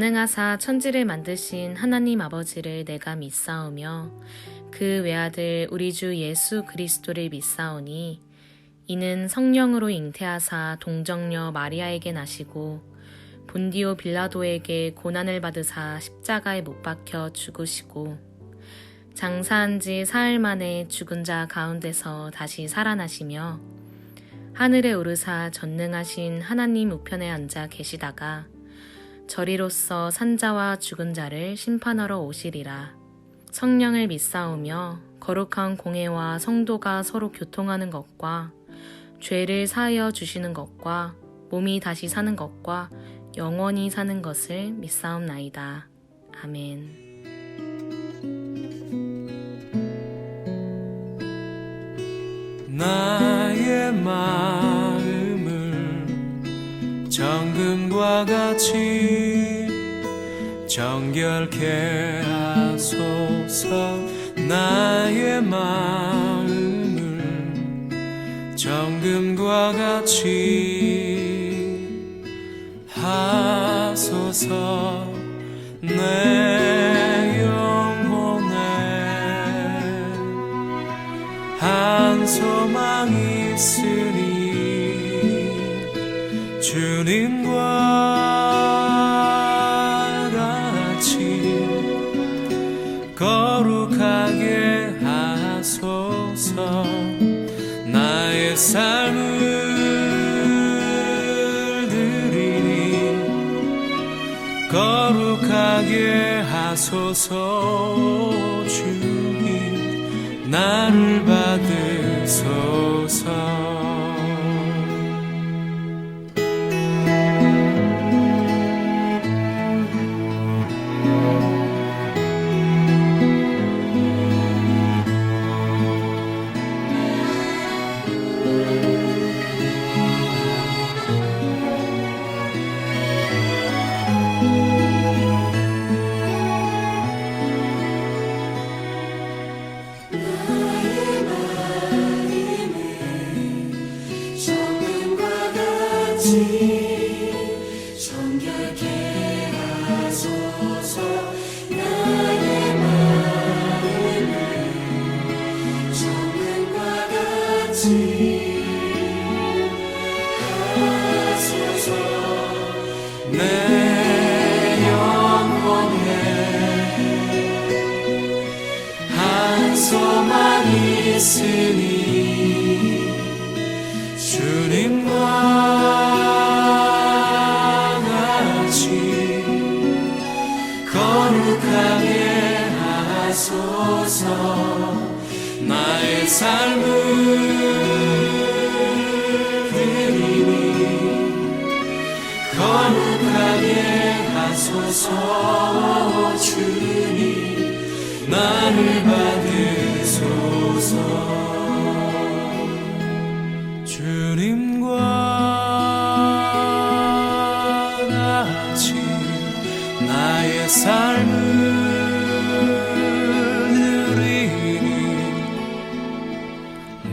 전능하사 천지를 만드신 하나님 아버지를 내가 믿사오며 그 외아들 우리 주 예수 그리스도를 믿사오니 이는 성령으로 잉태하사 동정녀 마리아에게 나시고 본디오 빌라도에게 고난을 받으사 십자가에 못 박혀 죽으시고 장사한 지 사흘 만에 죽은 자 가운데서 다시 살아나시며 하늘에 오르사 전능하신 하나님 우편에 앉아 계시다가 저리로서 산자와 죽은 자를 심판하러 오시리라. 성령을 믿사오며 거룩한 공회와 성도가 서로 교통하는 것과 죄를 사하여 주시는 것과 몸이 다시 사는 것과 영원히 사는 것을 믿사옵나이다. 아멘. 나의 마음을 정금과 같이 정결케 하소서. 나의 마음을 정금과 같이 하소서. 내 영혼에 한 소망 있으니 주님과 같이 거룩하게 하소서. 나의 삶을 드리니 거룩하게 하소서. 주님 나를 받으소서. 정결케 하소서. 나의 마음을 정금과 같이 하소서. 내 영혼에 한 소망 있으니 주님과 거룩하게 하소서. 나의 삶을 드리니 거룩하게 하소서. 주님 나를 받으소서. 주님과 같이 나의 삶을 드리니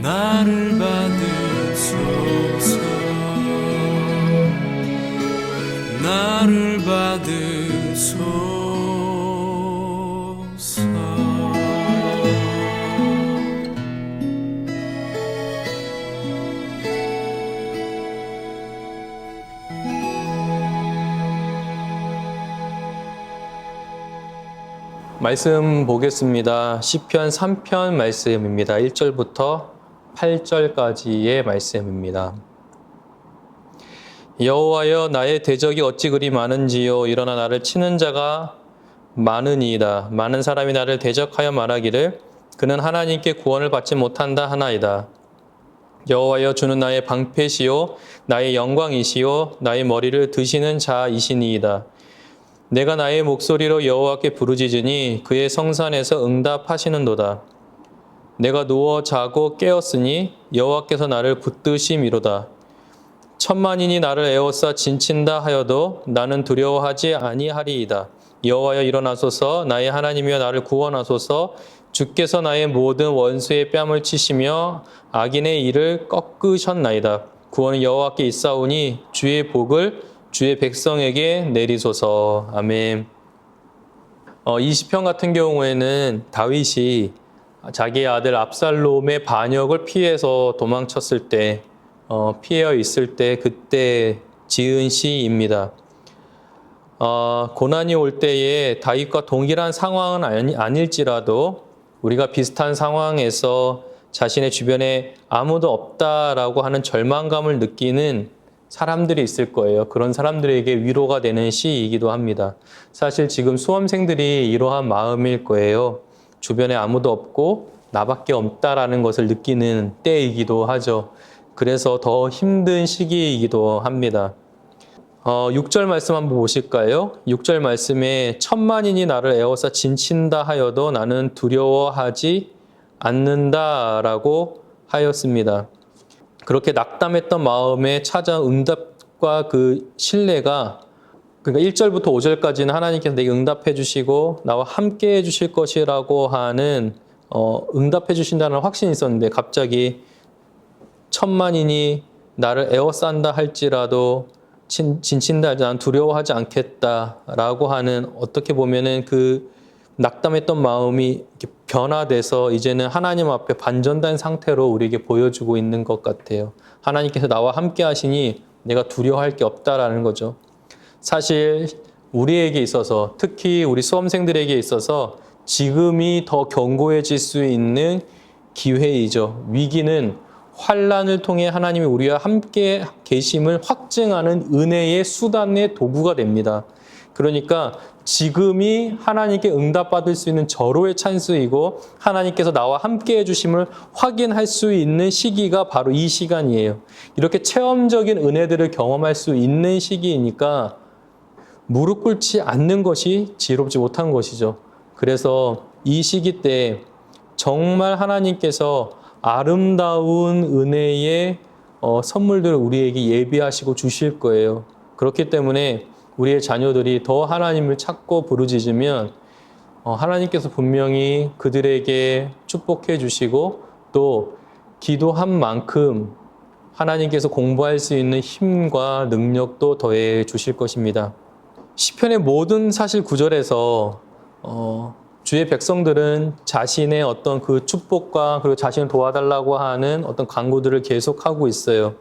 나를 받으소서. 나를 받으소서. 말씀 보겠습니다. 시편 3편 말씀입니다. 1절부터 8절까지의 말씀입니다. 여호와여, 나의 대적이 어찌 그리 많은지요. 일어나 나를 치는 자가 많으니이다. 많은 사람이 나를 대적하여 말하기를 그는 하나님께 구원을 받지 못한다 하나이다. 여호와여, 주는 나의 방패시요 나의 영광이시요 나의 머리를 드시는 자이시니이다. 내가 나의 목소리로 여호와께 부르짖으니 그의 성산에서 응답하시는도다. 내가 누워 자고 깨었으니 여호와께서 나를 붙드심이로다. 천만인이 나를 에워싸 진친다 하여도 나는 두려워하지 아니하리이다. 여호와여, 일어나소서. 나의 하나님이여, 나를 구원하소서. 주께서 나의 모든 원수의 뺨을 치시며 악인의 일을 꺾으셨나이다. 구원은 여호와께 있사오니 주의 복을 주의 백성에게 내리소서. 아멘. 이 시편 같은 경우에는 다윗이 자기의 아들 압살롬의 반역을 피해서 도망쳤을 때, 피해 있을 때 그때 지은 시입니다. 고난이 올 때에 다윗과 동일한 상황은 아닐지라도 우리가 비슷한 상황에서 자신의 주변에 아무도 없다라고 하는 절망감을 느끼는 사람들이 있을 거예요. 그런 사람들에게 위로가 되는 시이기도 합니다. 사실 지금 수험생들이 이러한 마음일 거예요. 주변에 아무도 없고 나밖에 없다라는 것을 느끼는 때이기도 하죠. 그래서 더 힘든 시기이기도 합니다. 6절 말씀 한번 보실까요? 6절 말씀에 천만인이 나를 에워싸 진친다 하여도 나는 두려워하지 않는다라고 하였습니다. 그렇게 낙담했던 마음에 찾아온 응답과 그 신뢰가, 그러니까 1절부터 5절까지는 하나님께서 내게 응답해 주시고 나와 함께 해 주실 것이라고 하는 응답해 주신다는 확신이 있었는데, 갑자기 천만인이 나를 에워싼다 할지라도 진친다 하지 난 두려워하지 않겠다라고 하는, 어떻게 보면은 그 낙담했던 마음이 이렇게 변화돼서 이제는 하나님 앞에 반전된 상태로 우리에게 보여주고 있는 것 같아요. 하나님께서 나와 함께 하시니 내가 두려워할 게 없다라는 거죠. 사실 우리에게 있어서, 특히 우리 수험생들에게 있어서 지금이 더 견고해질 수 있는 기회이죠. 위기는 환난을 통해 하나님이 우리와 함께 계심을 확증하는 은혜의 수단의 도구가 됩니다. 그러니까 지금이 하나님께 응답받을 수 있는 절호의 찬스이고 하나님께서 나와 함께 해주심을 확인할 수 있는 시기가 바로 이 시간이에요. 이렇게 체험적인 은혜들을 경험할 수 있는 시기이니까 무릎 꿇지 않는 것이 지혜롭지 못한 것이죠. 그래서 이 시기 때 정말 하나님께서 아름다운 은혜의 선물들을 우리에게 예비하시고 주실 거예요. 그렇기 때문에 우리의 자녀들이 더 하나님을 찾고 부르짖으면 하나님께서 분명히 그들에게 축복해 주시고 또 기도한 만큼 하나님께서 공부할 수 있는 힘과 능력도 더해 주실 것입니다. 시편의 모든 사실 구절에서 주의 백성들은 자신의 어떤 그 축복과 그리고 자신을 도와달라고 하는 어떤 간구들을 계속하고 있어요.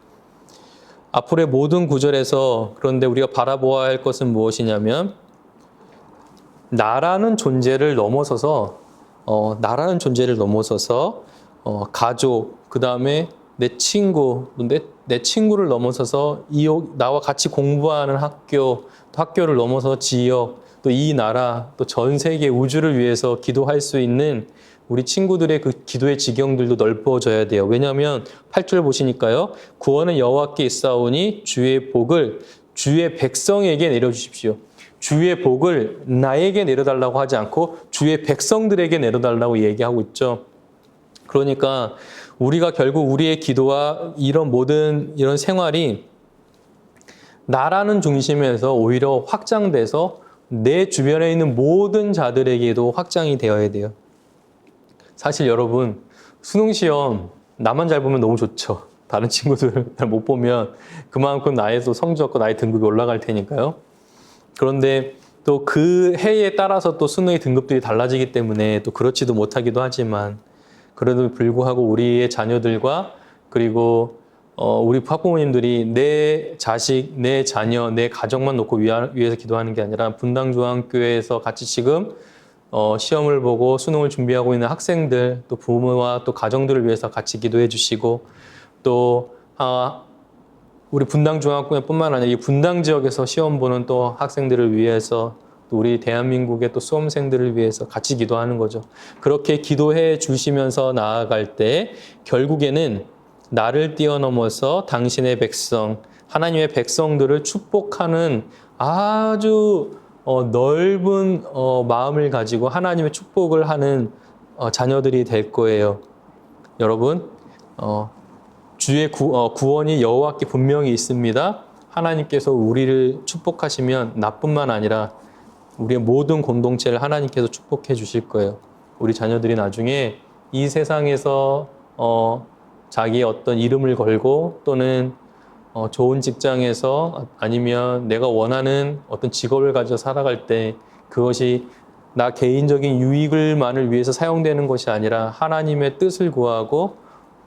앞으로의 모든 구절에서 그런데 우리가 바라보아야 할 것은 무엇이냐면 나라는 존재를 넘어서서 가족, 그 다음에 내 친구, 내 친구를 넘어서서 나와 같이 공부하는 학교를 넘어서 지역, 또 이 나라, 또 전 세계 우주를 위해서 기도할 수 있는 우리 친구들의 그 기도의 지경들도 넓어져야 돼요. 왜냐하면 8절 보시니까요. 구원은 여호와께 있사오니 주의 복을 주의 백성에게 내려주십시오. 주의 복을 나에게 내려달라고 하지 않고 주의 백성들에게 내려달라고 얘기하고 있죠. 그러니까 우리가 결국 우리의 기도와 이런 생활이 나라는 중심에서 오히려 확장돼서 내 주변에 있는 모든 자들에게도 확장이 되어야 돼요. 사실 여러분, 수능시험 나만 잘 보면 너무 좋죠. 다른 친구들 잘 못 보면 그만큼 나의 또 성적과 나의 등급이 올라갈 테니까요. 그런데 또 그 해에 따라서 또 수능의 등급들이 달라지기 때문에 또 그렇지도 못하기도 하지만, 그래도 불구하고 우리의 자녀들과 그리고 우리 학부모님들이 내 자식, 내 자녀, 내 가정만 놓고 위해서 기도하는 게 아니라 분당중앙교회에서 같이 지금 시험을 보고 수능을 준비하고 있는 학생들, 또 부모와 또 가정들을 위해서 같이 기도해 주시고, 또 우리 분당중앙교회뿐만 아니라 이 분당 지역에서 시험 보는 또 학생들을 위해서, 또 우리 대한민국의 또 수험생들을 위해서 같이 기도하는 거죠. 그렇게 기도해 주시면서 나아갈 때 결국에는 나를 뛰어넘어서 당신의 백성, 하나님의 백성들을 축복하는 아주 넓은 마음을 가지고 하나님의 축복을 하는 자녀들이 될 거예요. 여러분, 주의 구원이 여호와께 분명히 있습니다. 하나님께서 우리를 축복하시면 나뿐만 아니라 우리의 모든 공동체를 하나님께서 축복해 주실 거예요. 우리 자녀들이 나중에 이 세상에서 자기의 어떤 이름을 걸고 또는 좋은 직장에서 아니면 내가 원하는 어떤 직업을 가지고 살아갈 때 그것이 나 개인적인 유익을만을 위해서 사용되는 것이 아니라 하나님의 뜻을 구하고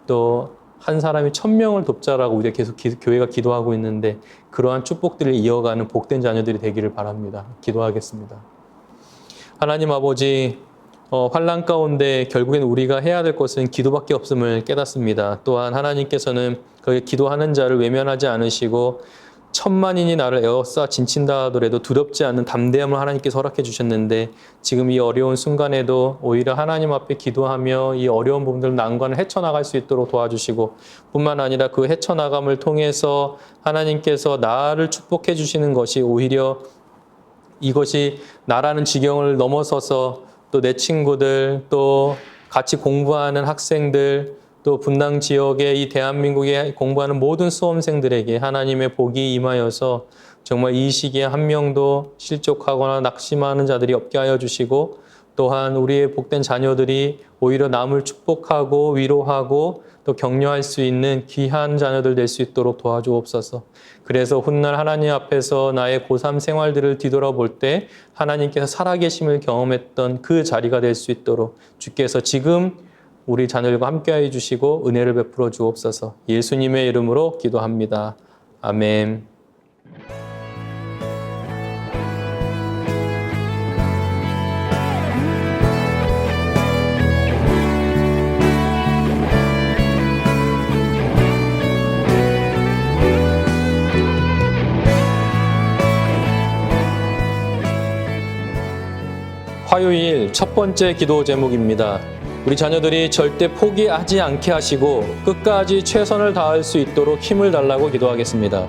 또 한 사람이 1000명을 돕자라고 우리가 계속 교회가 기도하고 있는데 그러한 축복들을 이어가는 복된 자녀들이 되기를 바랍니다. 기도하겠습니다. 하나님 아버지, 환난 가운데 결국엔 우리가 해야 될 것은 기도밖에 없음을 깨닫습니다. 또한 하나님께서는 그 기도하는 자를 외면하지 않으시고 1000만인이 나를 에워싸 진친다 하더라도 두렵지 않는 담대함을 하나님께서 허락해 주셨는데 지금 이 어려운 순간에도 오히려 하나님 앞에 기도하며 이 어려운 부분들 난관을 헤쳐나갈 수 있도록 도와주시고 뿐만 아니라 그 헤쳐나감을 통해서 하나님께서 나를 축복해 주시는 것이 오히려 이것이 나라는 지경을 넘어서서 또 내 친구들 또 같이 공부하는 학생들 또 분당 지역의 이 대한민국에 공부하는 모든 수험생들에게 하나님의 복이 임하여서 정말 이 시기에 한 명도 실족하거나 낙심하는 자들이 없게 하여 주시고 또한 우리의 복된 자녀들이 오히려 남을 축복하고 위로하고 또 격려할 수 있는 귀한 자녀들 될 수 있도록 도와주옵소서. 그래서 훗날 하나님 앞에서 나의 고3 생활들을 뒤돌아볼 때 하나님께서 살아계심을 경험했던 그 자리가 될 수 있도록 주께서 지금 우리 자녀들과 함께하여 주시고 은혜를 베풀어 주옵소서. 예수님의 이름으로 기도합니다. 아멘. 화요일 첫 번째 기도 제목입니다. 우리 자녀들이 절대 포기하지 않게 하시고 끝까지 최선을 다할 수 있도록 힘을 달라고 기도하겠습니다.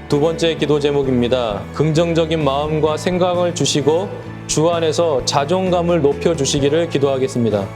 두 번째 기도 제목입니다. 긍정적인 마음과 생각을 주시고 주 안에서 자존감을 높여주시기를 기도하겠습니다.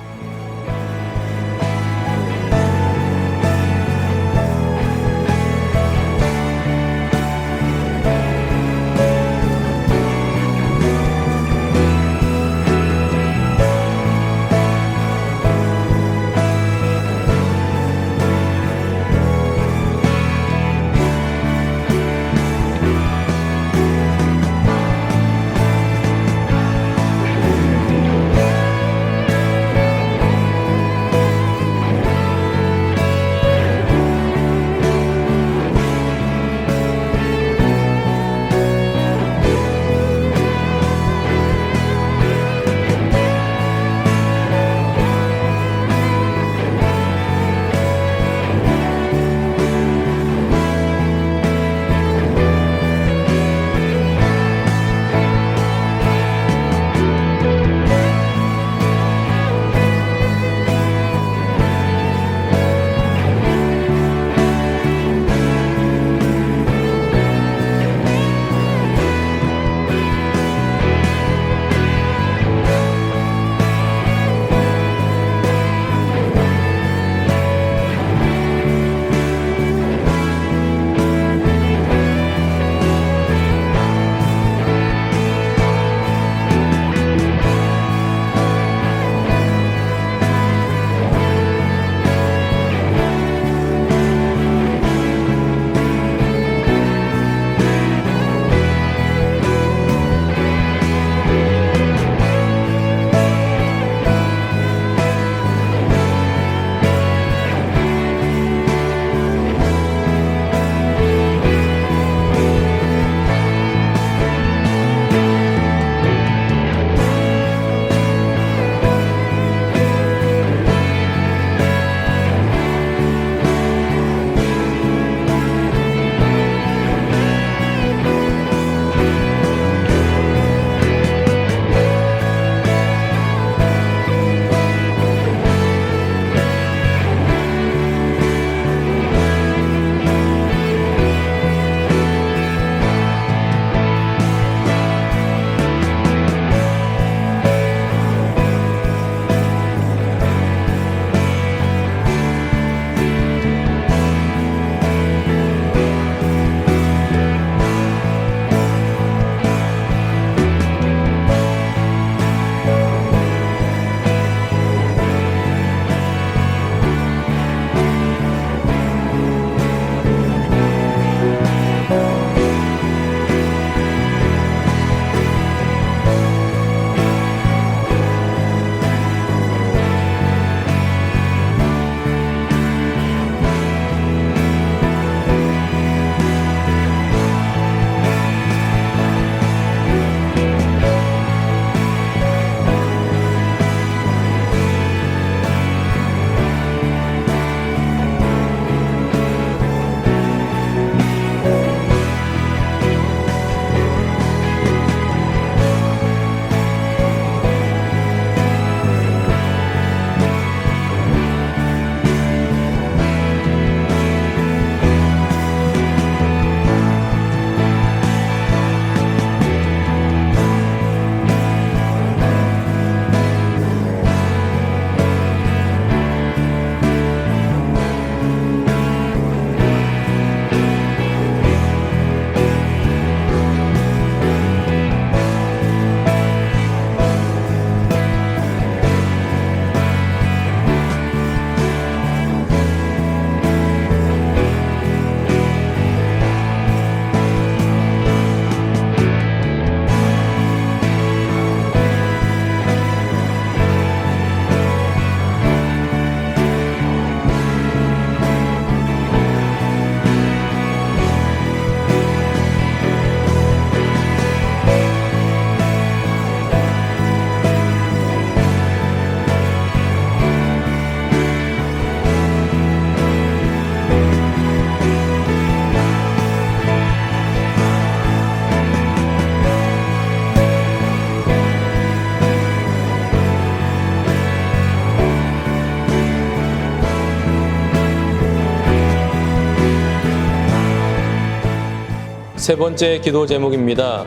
세 번째 기도 제목입니다.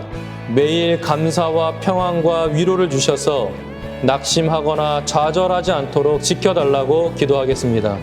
매일 감사와 평안과 위로를 주셔서 낙심하거나 좌절하지 않도록 지켜달라고 기도하겠습니다.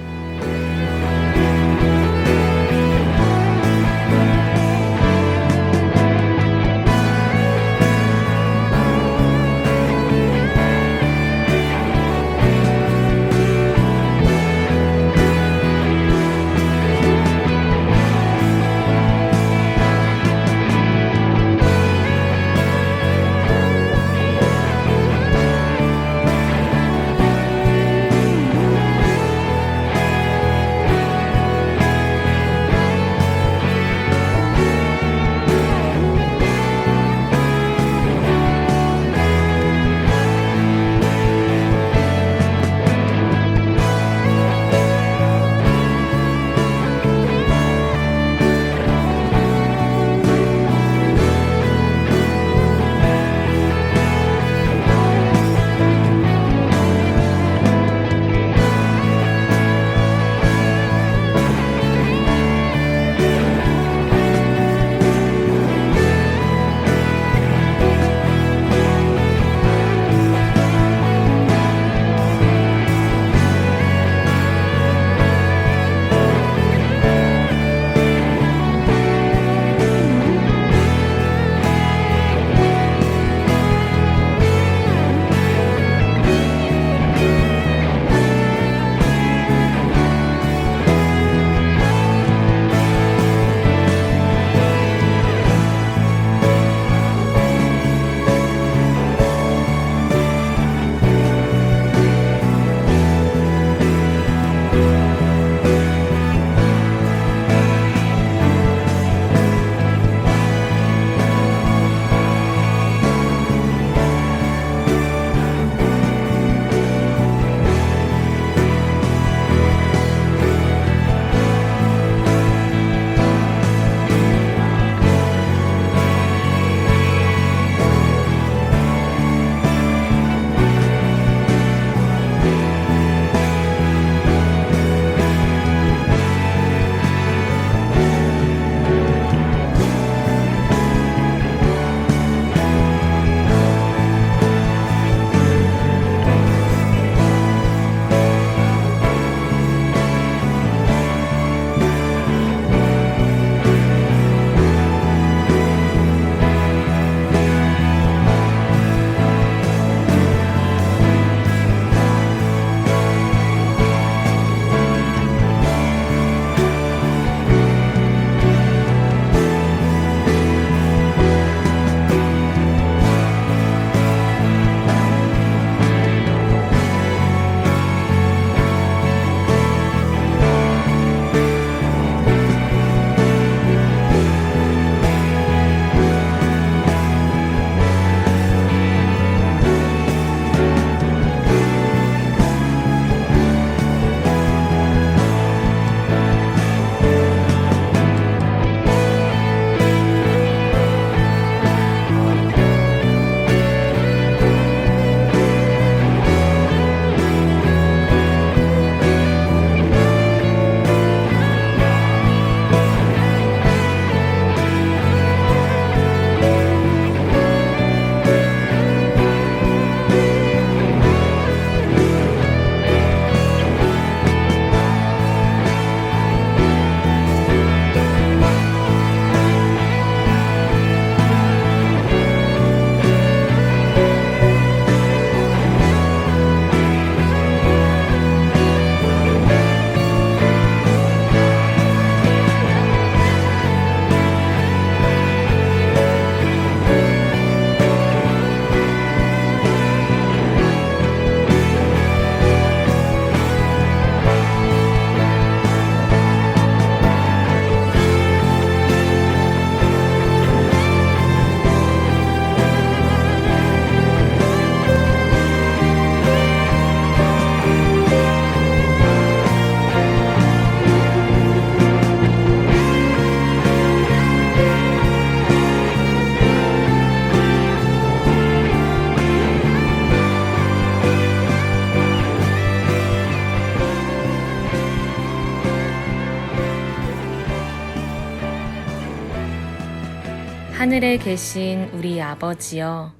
하늘에 계신 우리 아버지여,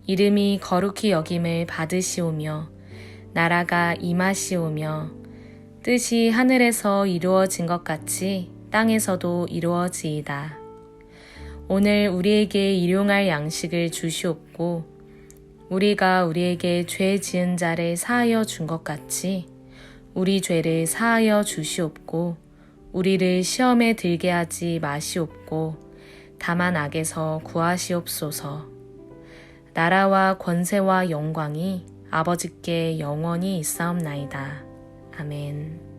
이름이 거룩히 여김을 받으시오며 나라가 임하시오며 뜻이 하늘에서 이루어진 것 같이 땅에서도 이루어지이다. 오늘 우리에게 일용할 양식을 주시옵고 우리가 우리에게 죄 지은 자를 사하여 준 것 같이 우리 죄를 사하여 주시옵고 우리를 시험에 들게 하지 마시옵고 다만 악에서 구하시옵소서. 나라와 권세와 영광이 아버지께 영원히 있사옵나이다. 아멘.